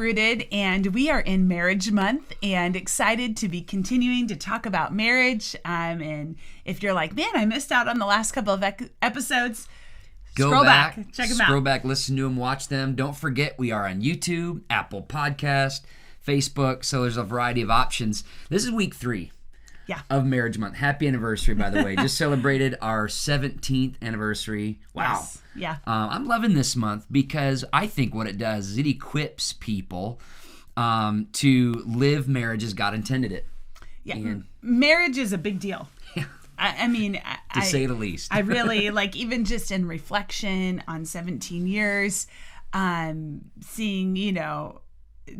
Rooted, and we are in Marriage Month and excited to be continuing to talk about marriage. And if you're like, man, I missed out on the last couple of episodes, scroll back, check them out. Scroll back, listen to them, watch them. Don't forget, we are on YouTube, Apple Podcast, Facebook, so there's a variety of options. This is week 3. Of Marriage Month. Happy anniversary, by the way. Just celebrated our 17th anniversary. Wow. Yes. Yeah. I'm loving this month because I think what it does is it equips people to live marriage as God intended it. Yeah. And marriage is a big deal. Yeah. I mean, to say the least. I really, even just in reflection on 17 years, seeing,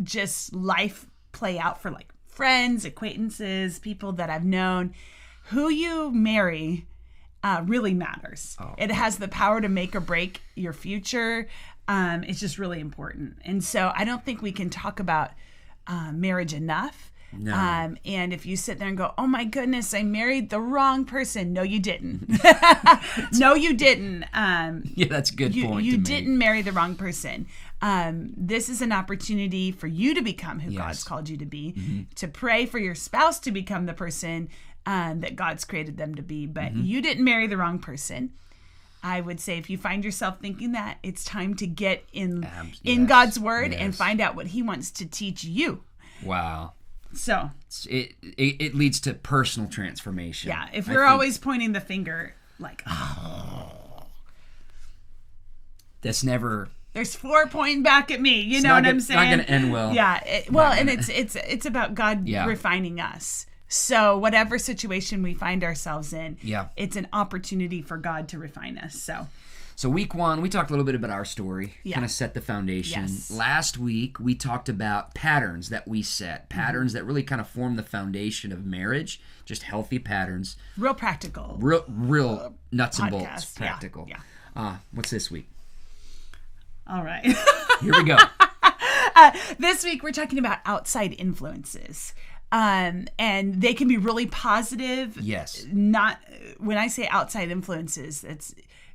just life play out for friends, acquaintances, people that I've known, who you marry really matters. Oh. It has the power to make or break your future. It's just really important. And so I don't think we can talk about marriage enough. No. And if you sit there and go, oh my goodness, I married the wrong person. No, you didn't. No, you didn't. Yeah, that's a good point. You didn't marry the wrong person. This is an opportunity for you to become who God's called you to be, to pray for your spouse to become the person that God's created them to be. But you didn't marry the wrong person. I would say if you find yourself thinking that, it's time to get in God's word and find out what he wants to teach you. Wow. So it leads to personal transformation. Yeah, if we're always pointing the finger that's never. There's 4 pointing back at me. You know what I'm saying? It's not going to end well. Yeah. It's about God refining us. So whatever situation we find ourselves in, it's an opportunity for God to refine us. So week 1, we talked a little bit about our story, kind of set the foundation. Yes. Last week, we talked about patterns that we set, patterns that really kind of form the foundation of marriage, just healthy patterns. Real practical. Real nuts and bolts practical. Yeah. What's this week? All right. Here we go. This week, we're talking about outside influences. And they can be really positive. Yes. Not, when I say outside influences,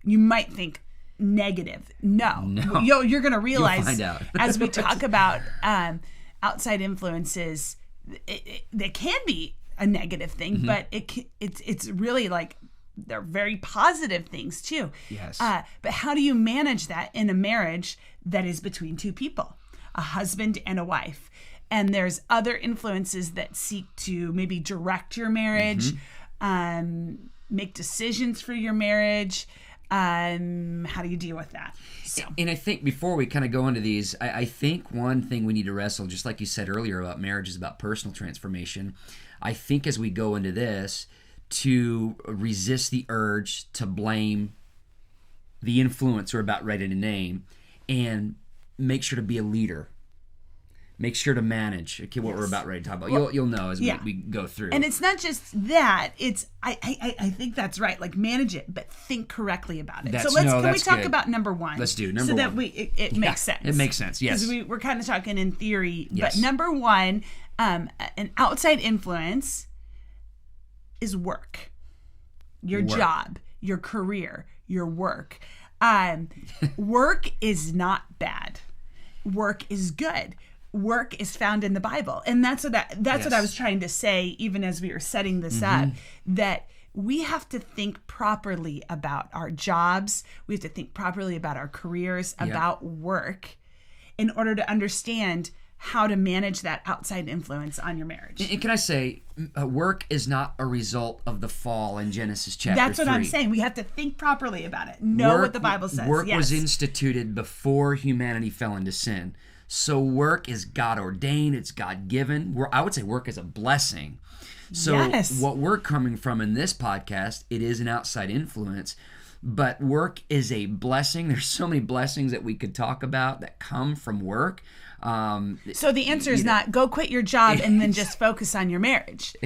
you might think negative. No. You're going to realize find out. as we talk about outside influences, they can be a negative thing, but it's really they're very positive things too. Yes. But how do you manage that in a marriage that is between two people, a husband and a wife? And there's other influences that seek to maybe direct your marriage, make decisions for your marriage. How do you deal with that? And I think before we kind of go into these, I think one thing we need to wrestle, just like you said earlier about marriage is about personal transformation. I think as we go into this, to resist the urge to blame the influence we're about ready to name and make sure to be a leader. Make sure to manage what we're about ready to talk about. Well, you'll know as we go through. And it's not just that. It's I think that's right. Manage it, but think correctly about it. Can we talk about number 1? Let's do number 1. So that it makes sense. It makes sense. Yes. Because we're kind of talking in theory. Yes. But number 1, an outside influence is work. Your job, your career, your work. Work is not bad. Work is good. Work is found in the Bible. And that's what I was trying to say, even as we were setting this up, that we have to think properly about our jobs. We have to think properly about our careers, about work, in order to understand how to manage that outside influence on your marriage. And can I say, work is not a result of the fall in Genesis chapter 3. That's what I'm saying. We have to think properly about it. Know what the Bible says. Work was instituted before humanity fell into sin. So work is God ordained. It's God given. I would say work is a blessing. So what we're coming from in this podcast, it is an outside influence, but work is a blessing. There's so many blessings that we could talk about that come from work. So the answer is not go quit your job and then just focus on your marriage.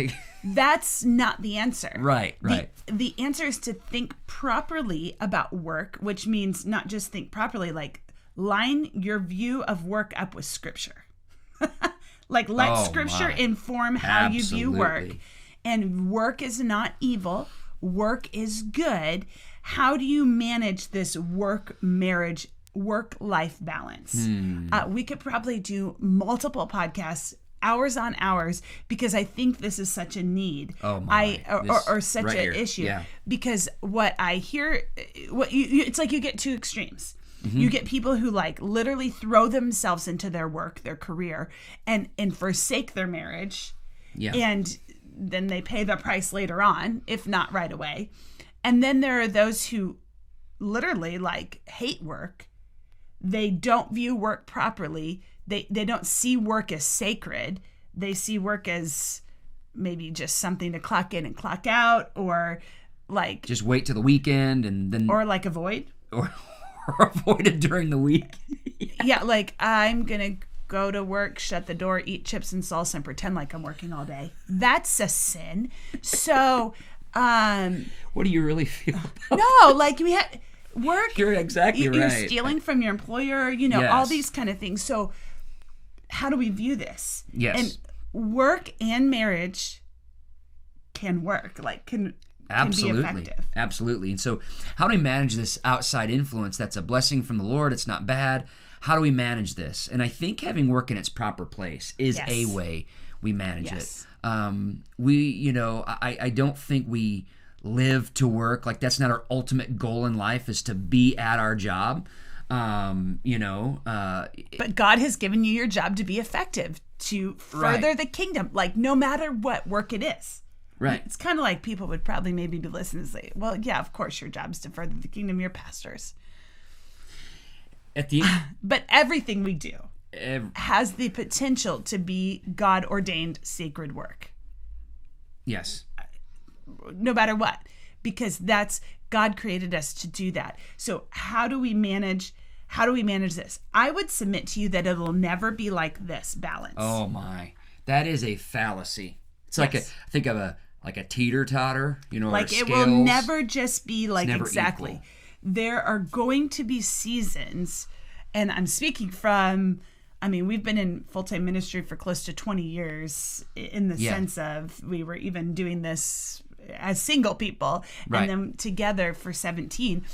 That's not the answer. Right. The answer is to think properly about work, which means not just think properly, line your view of work up with Scripture. Let Scripture inform how you view work. And work is not evil. Work is good. How do you manage this work-marriage work-life balance. We could probably do multiple podcasts, hours on hours, because I think this is such a need. Oh my! Or such right an here. issue. Yeah. Because what I hear, it's like you get two extremes. You get people who like literally throw themselves into their work, their career, and forsake their marriage. Yeah. And then they pay the price later on, if not right away. And then there are those who literally like hate work. They don't view work properly. They don't see work as sacred. They see work as maybe just something to clock in and clock out, or like just wait till the weekend and then or like avoid or avoid it during the week. Yeah, like I'm gonna go to work, shut the door, eat chips and salsa, and pretend like I'm working all day. That's a sin. So, what do you really feel about no, like we had work. You're exactly right. You're stealing from your employer, Yes. all these kind of things. So how do we view this? Yes. And work and marriage can work, can Absolutely. be effective. Absolutely. And so how do we manage this outside influence that's a blessing from the Lord? It's not bad. How do we manage this? And I think having work in its proper place is Yes. a way we manage Yes. it. I don't think we live to work. Like that's not our ultimate goal in life, is to be at our job. But God has given you your job to be effective, to further Right. the kingdom, like no matter what work it is. Right. It's kind of like people would probably maybe be listening and say, well, yeah, of course your job is to further the kingdom, you're pastors. At the But everything we do has the potential to be God-ordained sacred work, yes. no matter what, because that's God created us to do that. So how do we manage this? I would submit to you that it'll never be like this balance. Oh my. That is a fallacy. It's like Yes. think of a teeter-totter, Like or it will scales. never just be like never exactly. equal. There are going to be seasons, and I'm speaking from, we've been in full-time ministry for close to 20 years in the Yeah. sense of we were even doing this as single people, Right. and then together for 17.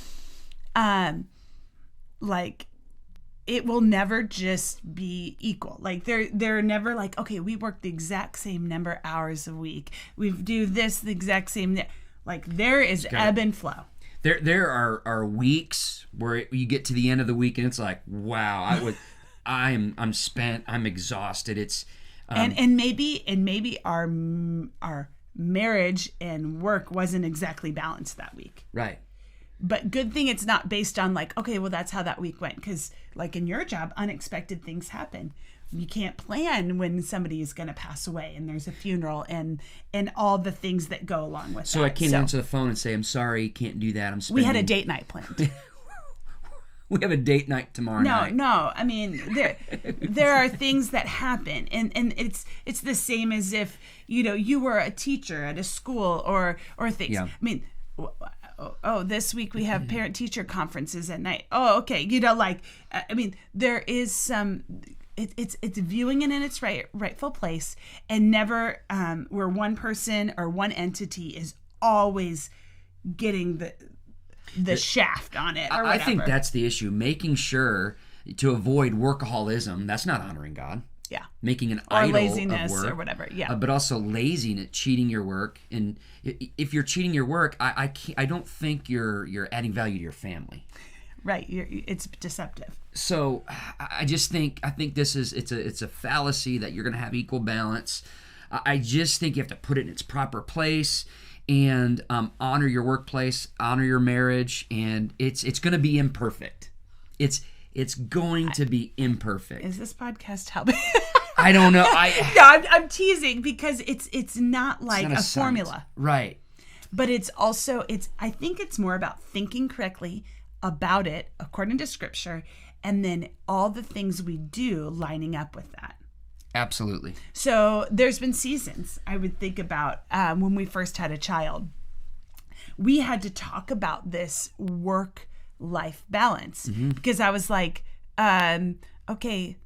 It will never just be equal. Like they're never like, okay, we work the exact same number of hours a week. We do this the exact same. Like there is ebb and flow. There are weeks where you get to the end of the week and it's like, wow, I'm spent, I'm exhausted. It's and maybe our marriage and work wasn't exactly balanced that week. right. But good thing it's not based on like, okay, well, that's how that week went. Because like in your job, unexpected things happen. You can't plan when somebody is going to pass away and there's a funeral and all the things that go along with So that. I can't answer the phone and say, I'm sorry, can't do that. I'm spending. We had a date night planned. We have a date night tomorrow night. No. There are things that happen, and it's the same as if you were a teacher at a school or things. Yeah. This week we have parent-teacher conferences at night. Oh, okay. There is some. It's viewing it in its rightful place, and never where one person or one entity is always getting the shaft on it. Or whatever. I think that's the issue. Making sure to avoid workaholism. That's not honoring God. Yeah. Making an Or idol laziness of work, or whatever. Yeah. but also laziness, cheating your work. And if you're cheating your work, I don't think you're adding value to your family. Right. It's deceptive. So I think this is it's a fallacy that you're going to have equal balance. I just think you have to put it in its proper place and honor your workplace, honor your marriage, and it's going to be imperfect. It's going to be imperfect. Is this podcast helping? I don't know. I'm teasing because it's not like It's not a science. formula, Right. but it's also I think it's more about thinking correctly about it according to Scripture, and then all the things we do lining up with that. Absolutely. So there's been seasons I would think about when we first had a child. We had to talk about this work-life balance because I was like, okay,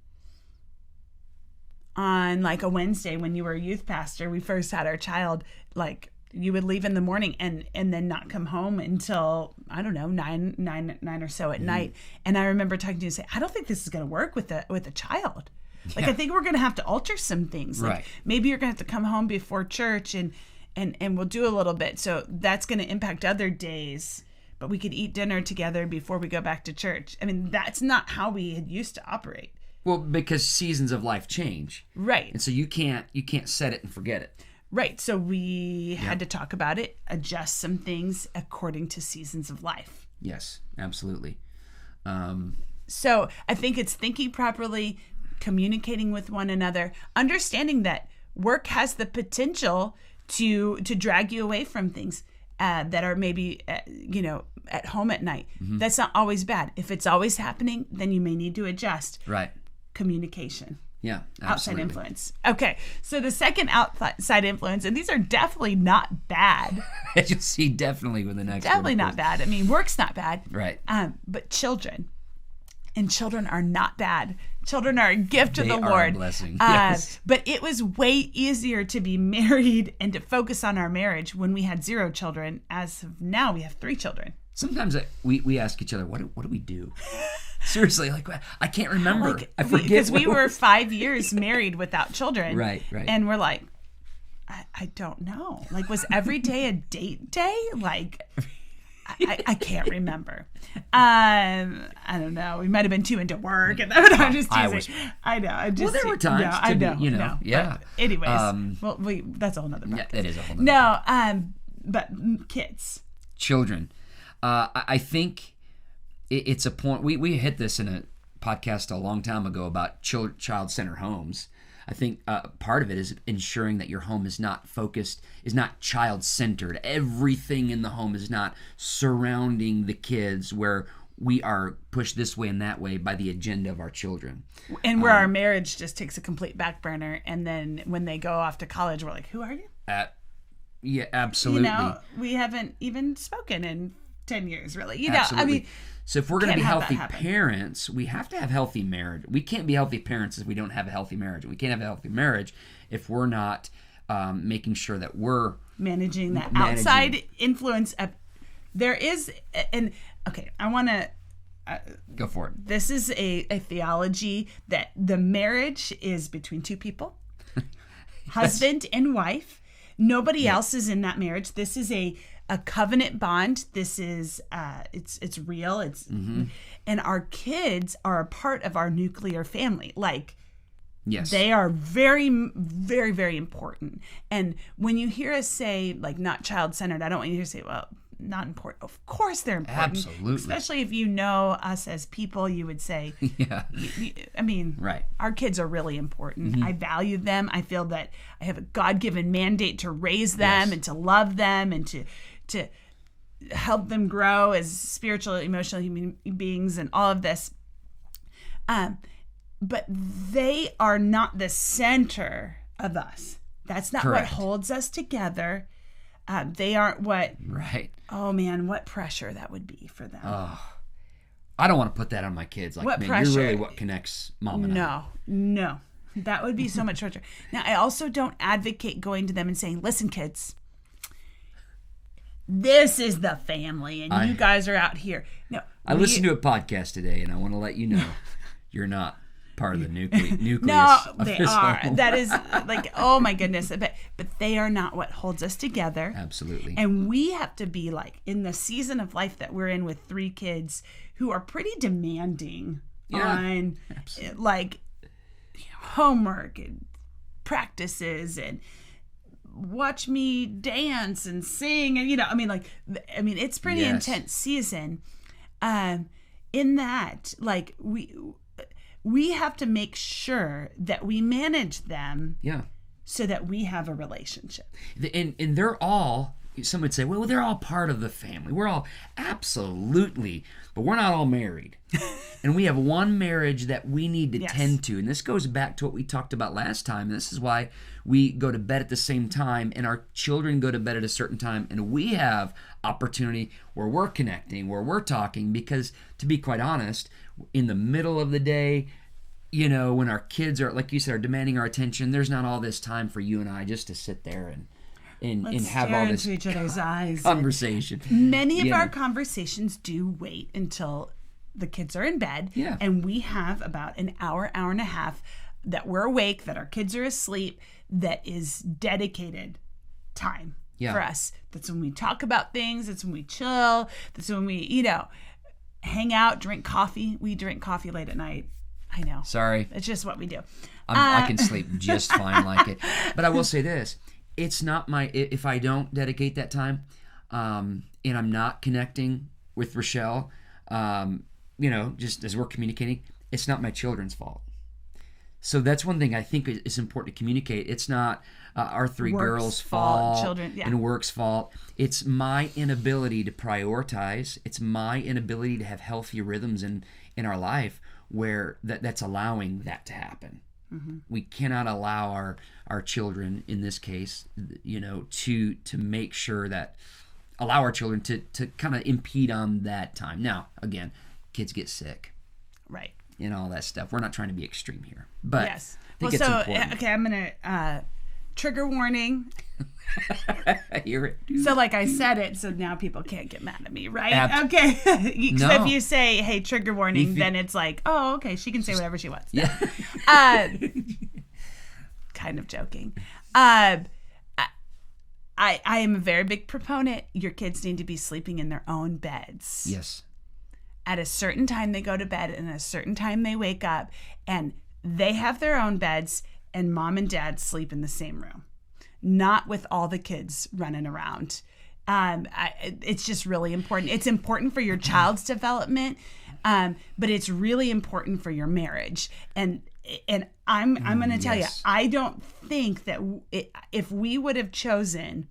on like a Wednesday when you were a youth pastor, we first had our child, like You would leave in the morning and then not come home until, I don't know, nine or so at night. And I remember talking to you and say, I don't think this is going to work with a child. Like, I think we're going to have to alter some things. Like, maybe you're going to have to come home before church and we'll do a little bit. So that's going to impact other days. But we could eat dinner together before we go back to church. I mean, that's not how we had used to operate. Well, because seasons of life change. Right. And so you can't set it and forget it. Right. So we had to talk about it, adjust some things according to seasons of life. Yes, absolutely. So I think it's thinking properly, communicating with one another, understanding that work has the potential to drag you away from things that are maybe, at home at night. That's not always bad. If it's always happening, then you may need to adjust. Right. Communication. Yeah, absolutely. Outside influence. Okay, so the second outside influence, and these are definitely not bad. As you'll see, definitely with the next one. Definitely not bad. I mean, work's not bad. Right. But children. And children are not bad. Children are a gift of the Lord. They are a blessing. Yes. But it was way easier to be married and to focus on our marriage when we had 0 children. As of now, we have 3 children. Sometimes we ask each other, what do we do? Seriously, like, I can't remember. I forget. Because we were 5 years married without children. Right. And we're like, I don't know. Like, was every day a date day? Like, I can't remember. I don't know. We might have been too into work, and I'm just teasing. I know. There were times. No, I know. No, yeah. But anyways, that's a whole nother podcast. Yeah, that is a whole nother. But kids, children. I think it's a point. We hit this in a podcast a long time ago about child-centered homes. I think part of it is ensuring that your home is not focused, is not child-centered. Everything in the home is not surrounding the kids, where we are pushed this way and that way by the agenda of our children. And where our marriage just takes a complete back burner. And then when they go off to college, we're like, who are you? Yeah, absolutely. We haven't even spoken in 10 years, really. Absolutely. So if we're going to be healthy parents, we have to have healthy marriage. We can't be healthy parents if we don't have a healthy marriage. We can't have a healthy marriage if we're not making sure that we're managing that outside influence. There is, I want to go for it. This is a theology that the marriage is between 2 people, husband and wife. Nobody else is in that marriage. This is a covenant bond. This is it's real. And our kids are a part of our nuclear family. Like, yes, they are very, very, very important. And when you hear us say, like, not child-centered, I don't want you to say, well, not important. Of course they're important. Absolutely. Especially if you know us as people, you would say, yeah. Right. Our kids are really important. I value them. I feel that I have a God-given mandate to raise them and to love them and to help them grow as spiritual, emotional human beings and all of this. But they are not the center of us. That's not Correct. what holds us together. They aren't what... Right. Oh, man, what pressure that would be for them. Oh, I don't want to put that on my kids. Like, what man, pressure? you're really what connects mom and I. No. That would be so much pressure. Now, I also don't advocate going to them and saying, listen, kids, this is the family, and you guys are out here. No, I listened to a podcast today, and I want to let you know you're not part of the nucleus. No, of they this are. home. That is like, oh my goodness. But they are not what holds us together. Absolutely. And we have to be like, in the season of life that we're in with 3 kids who are pretty demanding on like homework and practices and watch me dance and sing and it's pretty intense season. In that, like, we have to make sure that we manage them so that we have a relationship. And they're all, some would say, well, they're all part of the family. We're all, absolutely, but we're not all married. And we have one marriage that we need to tend to. And this goes back to what we talked about last time. And this is why we go to bed at the same time and our children go to bed at a certain time. And we have opportunity where we're connecting, where we're talking. Because to be quite honest, in the middle of the day, when our kids are, like you said, are demanding our attention, there's not all this time for you and I just to sit there and and Let's have stare all this into each other's eyes. conversation. Many of You our know. conversations do wait until the kids are in bed, Yeah. and we have about an hour and a half that we're awake, that our kids are asleep, that is dedicated time Yeah. for us. That's when we talk about things. That's when we chill. That's when we, hang out, drink coffee. We drink coffee late at night. I know. Sorry. It's just what we do. I can sleep just fine like it. But I will say this. It's not if I don't dedicate that time and I'm not connecting with Rochelle, just as we're communicating, it's not my children's fault. So that's one thing I think is important to communicate. It's not our three Work's girls' fault, fault children, yeah. and work's fault. It's my inability to prioritize. It's my inability to have healthy rhythms in our life where that's allowing that to happen. Mm-hmm. We cannot allow our children, in this case, to make sure that allow our children to kind of impede on that time. Now, again, kids get sick. Right. And all that stuff. We're not trying to be extreme here. But yes. I think it's important. Okay, I'm going to trigger warning. I hear it. So like I said it, so now people can't get mad at me, right? Okay. No. So if you say, hey, trigger warning, then it's like, oh, okay, she can say whatever she wants. Yeah. Kind of joking. I am a very big proponent. Your kids need to be sleeping in their own beds. Yes. At a certain time they go to bed and at a certain time they wake up, and they have their own beds, and mom and dad sleep in the same room, not with all the kids running around. It's just really important. It's important for your child's development, but it's really important for your marriage. And I'm going to tell you, I don't think that if we would have chosen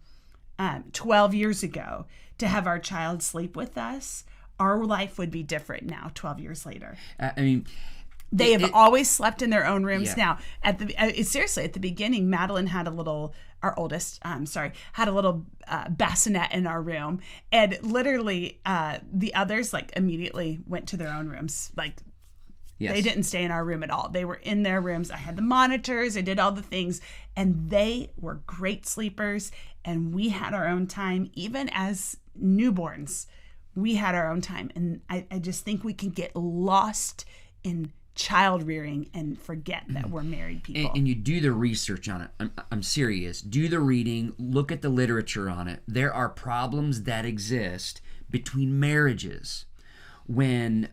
12 years ago to have our child sleep with us, our life would be different now, 12 years later. They have always slept in their own rooms. Yeah. Now, seriously, at the beginning, Madeline had our oldest, had a little bassinet in our room. And literally, the others, immediately went to their own rooms. Yes. They didn't stay in our room at all. They were in their rooms. I had the monitors. I did all the things. And they were great sleepers. And we had our own time, even as newborns. We had our own time. And I just think we can get lost in child rearing and forget that we're married people. And you do the research on it. I'm serious. Do the reading. Look at the literature on it. There are problems that exist between marriages when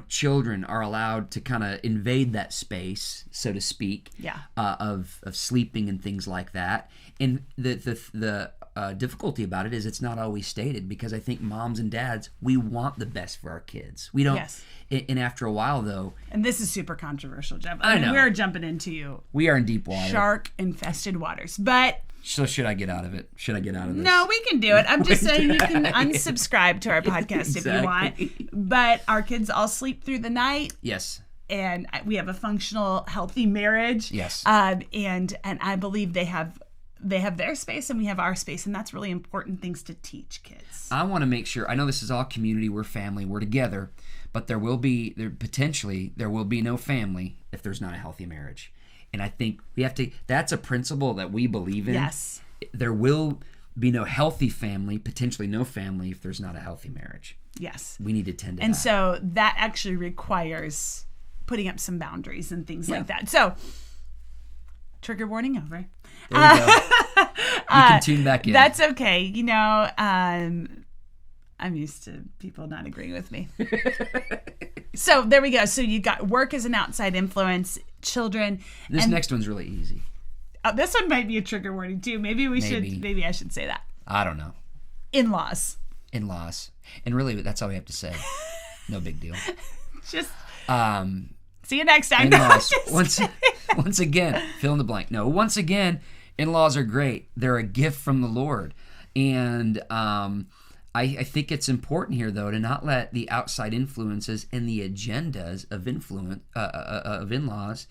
children are allowed to kind of invade that space, so to speak, of sleeping and things like that. And the difficulty about it is it's not always stated, because I think moms and dads, we want the best for our kids. We don't. Yes. And after a while, though, and this is super controversial, Jeff. I know. We're jumping into we are in deep water, shark-infested waters. But so should I get out of it? Should I get out of this? No, we can do it. I'm just saying you can unsubscribe to our podcast if you want. But our kids all sleep through the night. Yes. And we have a functional, healthy marriage. Yes. And I believe they have their space and we have our space, and that's really important things to teach kids. I want to make sure, I know this is all community, we're family, we're together, but there will be no family if there's not a healthy marriage. And I think we have to, that's a principle that we believe in. Yes. There will be no healthy family, potentially no family, if there's not a healthy marriage. Yes. We need to tend to and that. So that actually requires putting up some boundaries and things like that. So, trigger warning over. There we go. You can tune back in. That's okay. I'm used to people not agreeing with me. So there we go. So you got work as an outside influence, children. This next one's really easy. This one might be a trigger warning too. Maybe I should say that. I don't know. In-laws. And really, that's all we have to say. No big deal. Just see you next time. In-laws. Once again, fill in the blank. No, once again, in-laws are great. They're a gift from the Lord. And I think it's important here, though, to not let the outside influences and the agendas of in-laws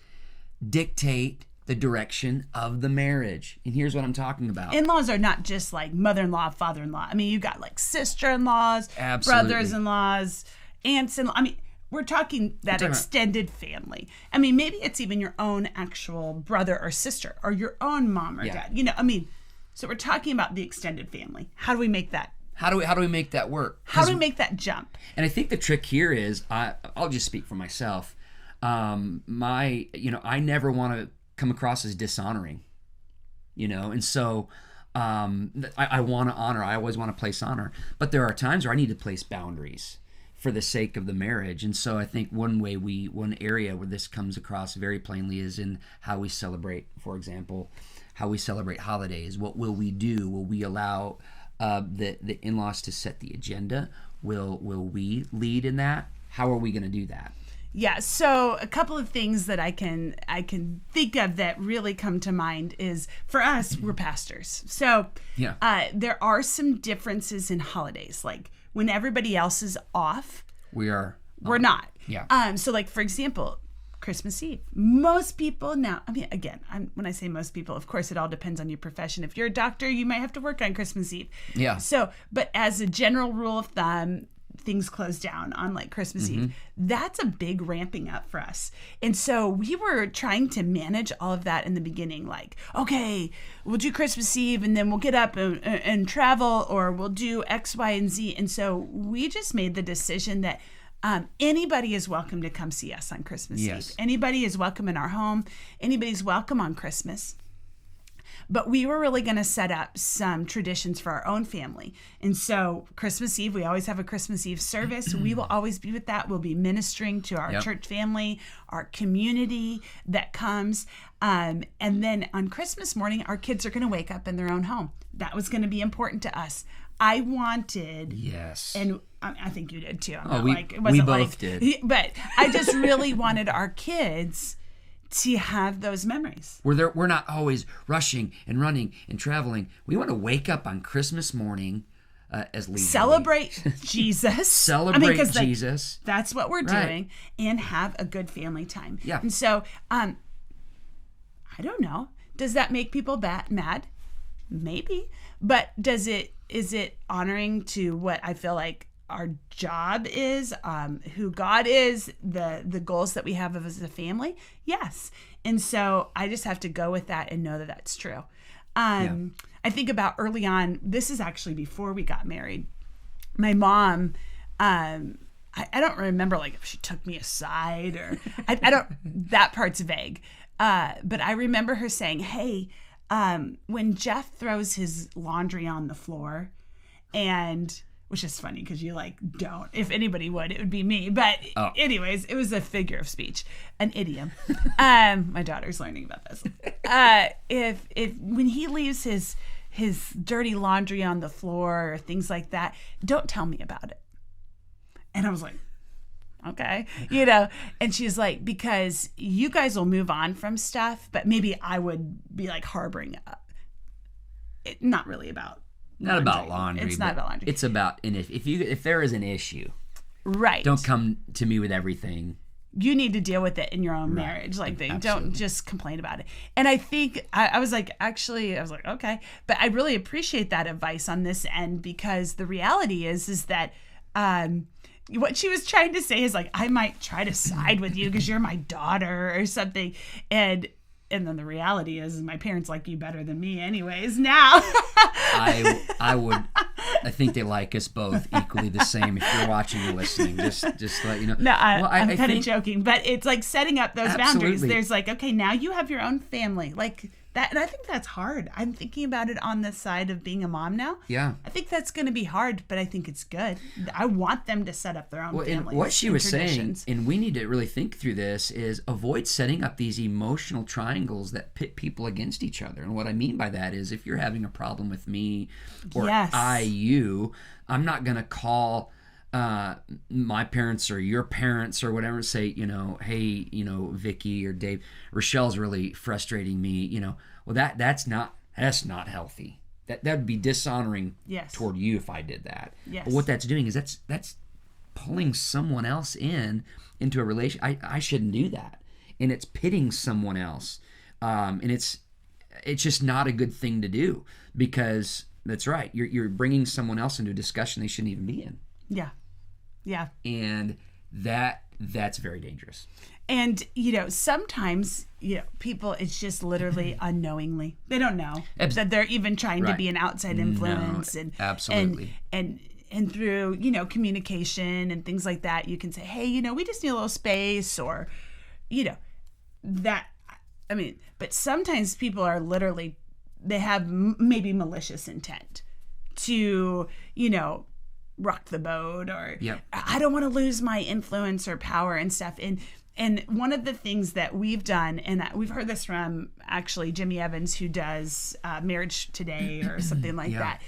dictate the direction of the marriage. And here's what I'm talking about. In-laws are not just like mother-in-law, father-in-law. I mean, you got like sister-in-laws, Absolutely. brothers-in-laws, aunts-in-law. I mean, we're talking that extended family. I mean, maybe it's even your own actual brother or sister or your own mom or dad. You know, I mean, so we're talking about the extended family. How do we make that? How do we make that work? How do we make that jump? And I think the trick here is, I'll just speak for myself. I never want to come across as dishonoring, and so I want to honor. I always want to place honor, but there are times where I need to place boundaries for the sake of the marriage. And so I think one area where this comes across very plainly is in how we celebrate, for example, how we celebrate holidays. What will we do? Will we allow the in-laws to set the agenda? Will we lead in that? How are we going to do that? Yeah, so a couple of things that I can think of that really come to mind is, for us, we're pastors. So there are some differences in holidays. Like when everybody else is off, we're not. Yeah. So like, for example, Christmas Eve. Most people now, I mean, again, when I say most people, of course, it all depends on your profession. If you're a doctor, you might have to work on Christmas Eve. Yeah. So, but as a general rule of thumb, things close down on like Christmas Eve. That's a big ramping up for us. And so we were trying to manage all of that in the beginning. Like, okay, we'll do Christmas Eve and then we'll get up and travel, or we'll do X, Y, and Z. And so we just made the decision that anybody is welcome to come see us on Christmas Eve. Anybody is welcome in our home. Anybody's welcome on Christmas. But we were really going to set up some traditions for our own family. And so Christmas Eve, we always have a Christmas Eve service. We will always be with that. We'll be ministering to our church family, our community that comes. And then on Christmas morning, our kids are going to wake up in their own home. That was going to be important to us. I wanted, and I think you did too. We both did. But I just really wanted our kids to have those memories. We're not always rushing and running and traveling. We want to wake up on Christmas morning as leisurely. Celebrate Jesus. Jesus. That's what we're doing, and have a good family time. Yeah. And so, I don't know. Does that make people mad? Maybe. But is it honoring to what I feel like our job is, who God is, the goals that we have as a family? Yes. And so I just have to go with that and know that that's true. I think about early on, this is actually before we got married. My mom, I don't remember like if she took me aside or I don't, that part's vague. But I remember her saying, hey, when Jeff throws his laundry on the floor, and which is funny because you like don't. If anybody would, it would be me. But anyways, it was a figure of speech, an idiom. My daughter's learning about this. If when he leaves his dirty laundry on the floor or things like that, don't tell me about it. And I was like, okay, and she's like, because you guys will move on from stuff, but maybe I would be like harboring it. Not really about laundry. About laundry. It's not about laundry. It's about, and if there is an issue, right? Don't come to me with everything. You need to deal with it in your own marriage, Don't just complain about it. And I think I was like, okay, but I really appreciate that advice on this end, because the reality is that what she was trying to say is like, I might try to side with you because you're my daughter or something. And then the reality is my parents like you better than me anyways now. I think they like us both equally the same. If you're watching or listening, just to let you know. No, I'm kind of joking, but it's like setting up those boundaries. Absolutely. There's like, okay, now you have your own family. Like that, and I think that's hard. I'm thinking about it on the side of being a mom now. Yeah. I think that's going to be hard, but I think it's good. I want them to set up their own families. And what she was saying, and we need to really think through this, is avoid setting up these emotional triangles that pit people against each other. And what I mean by that is, if you're having a problem with me or you, I'm not going to call my parents or your parents or whatever, say, hey, Vicky or Dave, Rochelle's really frustrating me, well, that's not healthy. That would be dishonoring toward you if I did that. Yes. But what that's doing is that's pulling someone else into a relation. I shouldn't do that. And it's pitting someone else. And it's just not a good thing to do, because that's right. You're bringing someone else into a discussion they shouldn't even be in. Yeah. Yeah. And that that's very dangerous. And, sometimes, people, it's just literally unknowingly. They don't know that they're even trying to be an outside influence. No, absolutely. And through, communication and things like that, you can say, hey, we just need a little space, or, that. I mean, but sometimes people are literally, they have maybe malicious intent to, rock the boat, or I don't want to lose my influence or power and stuff. And one of the things that we've done, and we've heard this from actually Jimmy Evans, who does Marriage Today or something like that,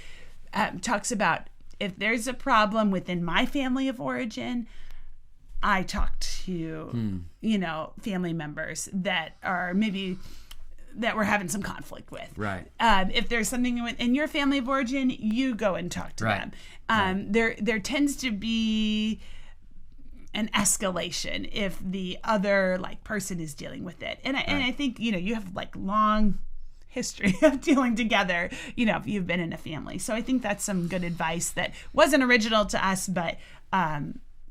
talks about, if there's a problem within my family of origin, I talk to, family members that are maybe that we're having some conflict with. Right. If there's something in your family of origin, you go and talk to them. There tends to be an escalation if the other person is dealing with it. And I think, you have long history of dealing together, if you've been in a family. So I think that's some good advice that wasn't original to us, but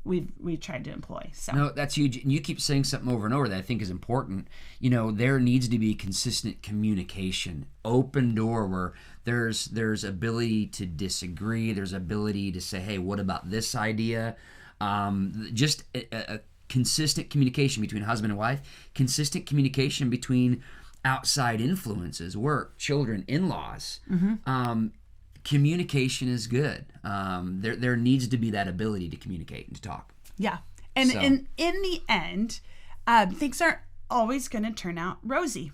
we've tried to employ. So no, that's huge. And you keep saying something over and over that I think is important. There needs to be consistent communication, open door, where there's ability to disagree. There's ability to say, hey, what about this idea? Just a consistent communication between husband and wife, consistent communication between outside influences, work, children, in-laws. Communication is good. There needs to be that ability to communicate and to talk. Yeah. And in the end, things aren't always going to turn out rosy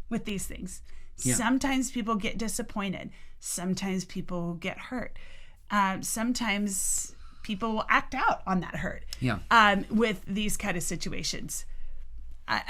with these things. Yeah. Sometimes people get disappointed. Sometimes people get hurt. Sometimes people will act out on that hurt with these kind of situations.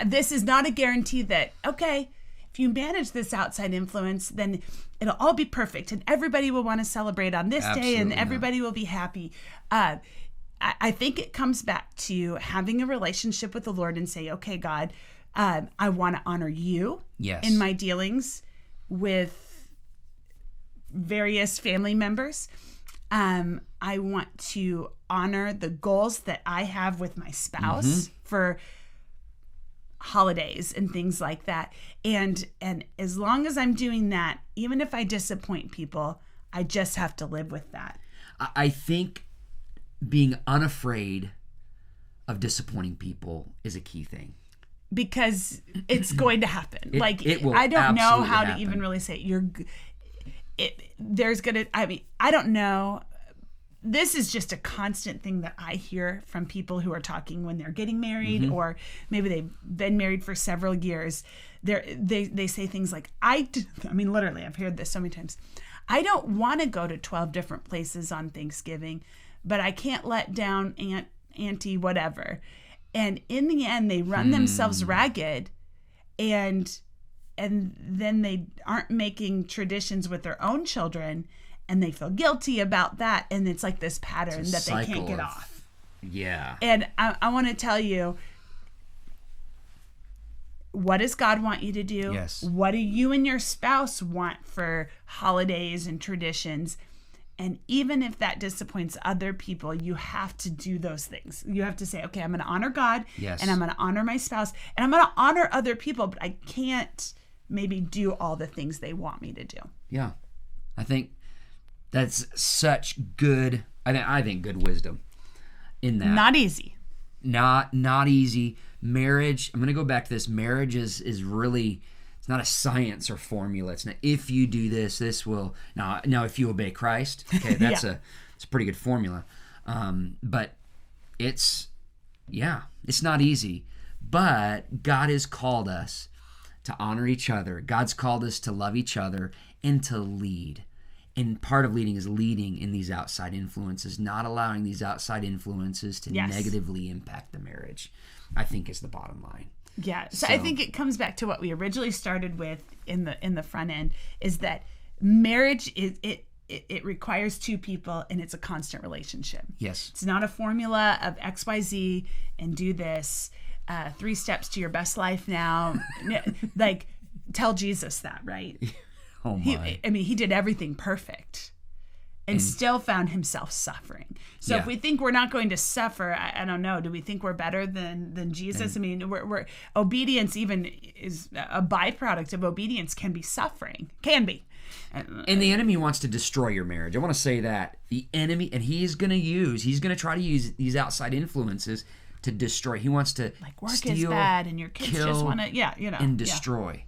This is not a guarantee that, okay, if you manage this outside influence, then it'll all be perfect and everybody will want to celebrate on this day and everybody will be happy. I think it comes back to having a relationship with the Lord and say, okay, God, I want to honor you in my dealings with various family members. I want to honor the goals that I have with my spouse for holidays and things like that. And as long as I'm doing that, even if I disappoint people, I just have to live with that. I think being unafraid of disappointing people is a key thing. Because it's going to happen. It will I don't know how happen. to even really say I don't know. This is just a constant thing that I hear from people who are talking when they're getting married, or maybe they've been married for several years. They say things like, literally, I've heard this so many times. I don't want to go to 12 different places on Thanksgiving, but I can't let down auntie whatever. And in the end, they run themselves ragged, and then they aren't making traditions with their own children, and they feel guilty about that, and it's like this pattern that they can't get off. Yeah. And I want to tell you, what does God want you to do? Yes. What do you and your spouse want for holidays and traditions? And even if that disappoints other people, you have to do those things. You have to say, okay, I'm going to honor God, and I'm going to honor my spouse, and I'm going to honor other people, but I can't maybe do all the things they want me to do. Yeah. I think that's such good, I think good wisdom in that. Not easy. Not easy. Marriage, I'm going to go back to this. Marriage is really, it's not a science or formula. It's not, if you do this, this will, now if you obey Christ, okay, that's it's a pretty good formula. But it's not easy. But God has called us to honor each other. God's called us to love each other and to lead. And part of leading is leading in these outside influences, not allowing these outside influences to negatively impact the marriage, I think is the bottom line. Yeah. So I think it comes back to what we originally started with in the front end, is that marriage it requires two people, and it's a constant relationship. Yes. It's not a formula of XYZ and do this, 3 steps to your best life now. Tell Jesus that, right? Oh my. He did everything perfect. and still found himself suffering. So if we think we're not going to suffer, I don't know. Do we think we're better than Jesus? I mean, we're obedience even is a byproduct of obedience can be suffering. Can be. And the enemy wants to destroy your marriage. I want to say that. The enemy, and he's going to try to use these outside influences to destroy. He wants to Like work steal, is bad and your kids kill, just want to, and destroy.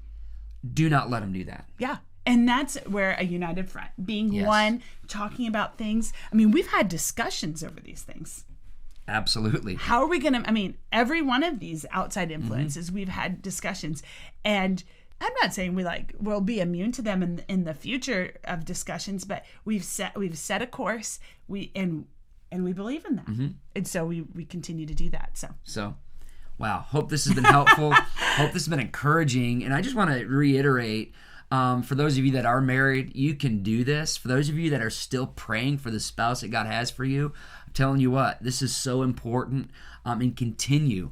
Do not let him do that. Yeah. And that's where a united front, being Yes. one, talking about things. I mean, we've had discussions over these things. Absolutely. How are we going to, I mean, every one of these outside influences, we've had discussions. And I'm not saying we'll be immune to them in the future of discussions, but we've set a course, and we believe in that. And so we continue to do that. So, wow. Hope this has been helpful. Hope this has been encouraging. And I just want to reiterate, for those of you that are married, you can do this. For those of you that are still praying for the spouse that God has for you, I'm telling you what, this is so important. And continue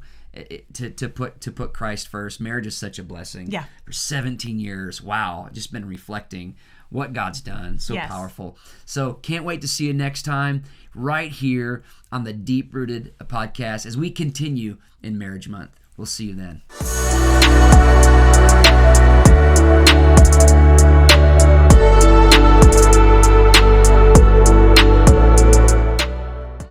to put Christ first. Marriage is such a blessing. Yeah. For 17 years, wow, I've just been reflecting what God's done. So powerful. So can't wait to see you next time right here on the Deep Rooted podcast as we continue in Marriage Month. We'll see you then.